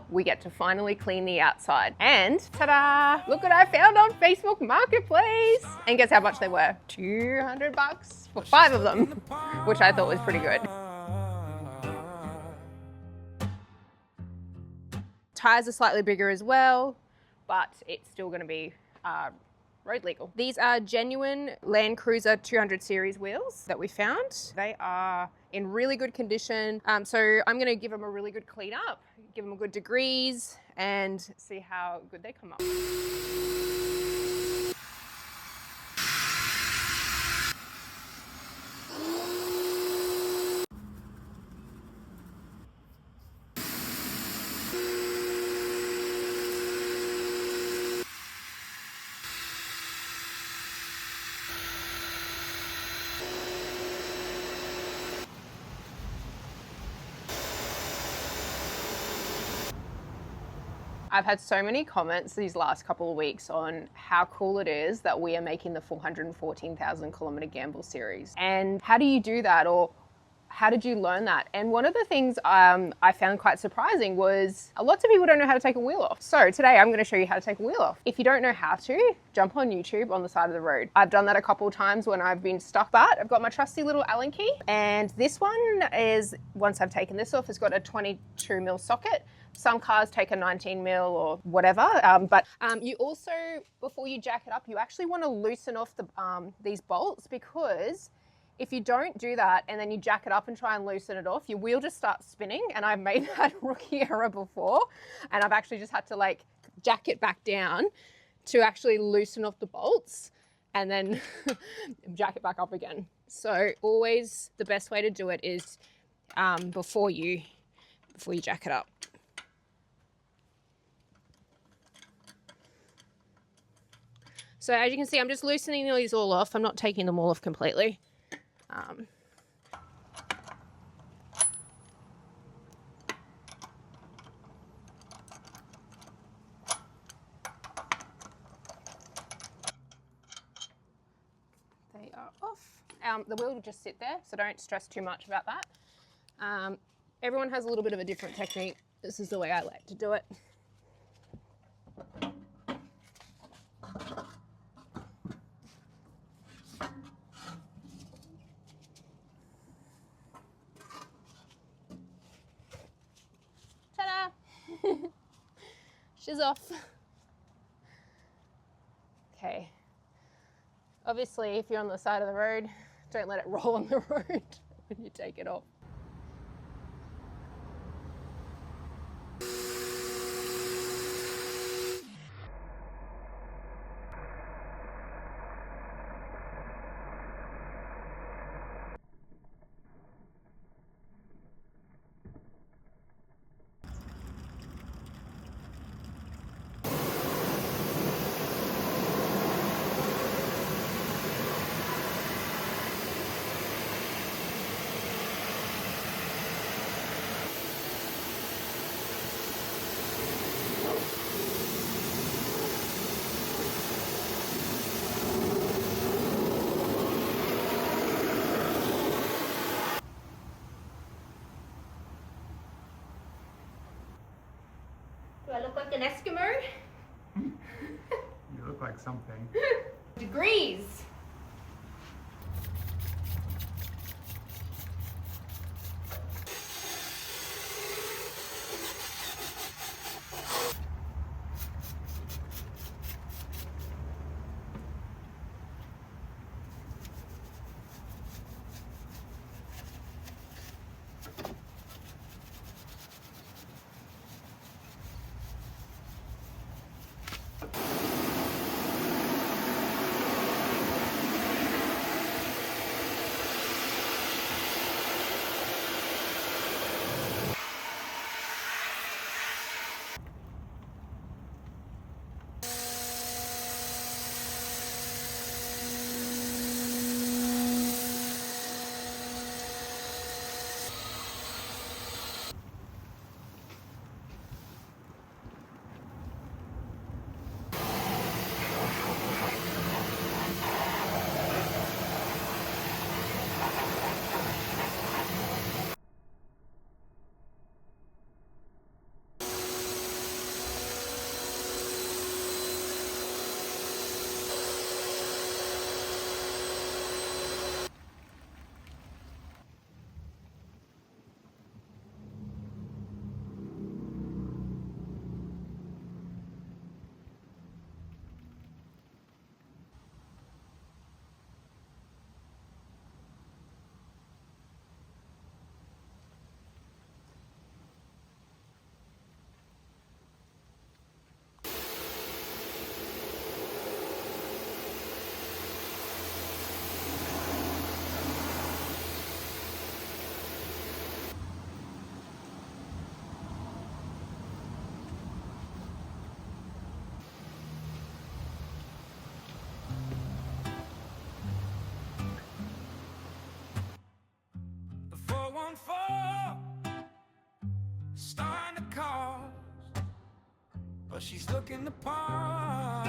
we get to finally clean the outside. And ta-da! Look what I found on Facebook Marketplace. And guess how much they were? $200 for 5 of them, which I thought was pretty good. Tires are slightly bigger as well, but it's still going to be road legal. These are genuine LandCruiser 200 series wheels that we found. They are in really good condition. So I'm going to give them a really good clean up, give them a good degrease, and see how good they come up. I've had so many comments these last couple of weeks on how cool it is that we are making the 414,000 kilometer gamble series. And how do you do that? Or how did you learn that? And one of the things I found quite surprising was lots of people don't know how to take a wheel off. So today I'm going to show you how to take a wheel off. If you don't know how to, jump on YouTube on the side of the road. I've done that a couple of times when I've been stuck, but I've got my trusty little Allen key. And this one is, once I've taken this off, it's got a 22 mil socket. Some cars take a 19 mil or whatever, but you also, before you jack it up, you actually want to loosen off these bolts, because if you don't do that and then you jack it up and try and loosen it off, your wheel just starts spinning. And I've made that rookie error before, and I've actually just had to like jack it back down to actually loosen off the bolts and then jack it back up again. So always the best way to do it is before you jack it up. So as you can see, I'm just loosening these all off. I'm not taking them all off completely. They are off. The wheel will just sit there, so don't stress too much about that. Everyone has a little bit of a different technique. This is the way I like to do it. She's off. Okay. Obviously, if you're on the side of the road, don't let it roll on the road when you take it off. Do I look like an Eskimo? You look like something. Degrease. for starting a cause, but she's looking the part.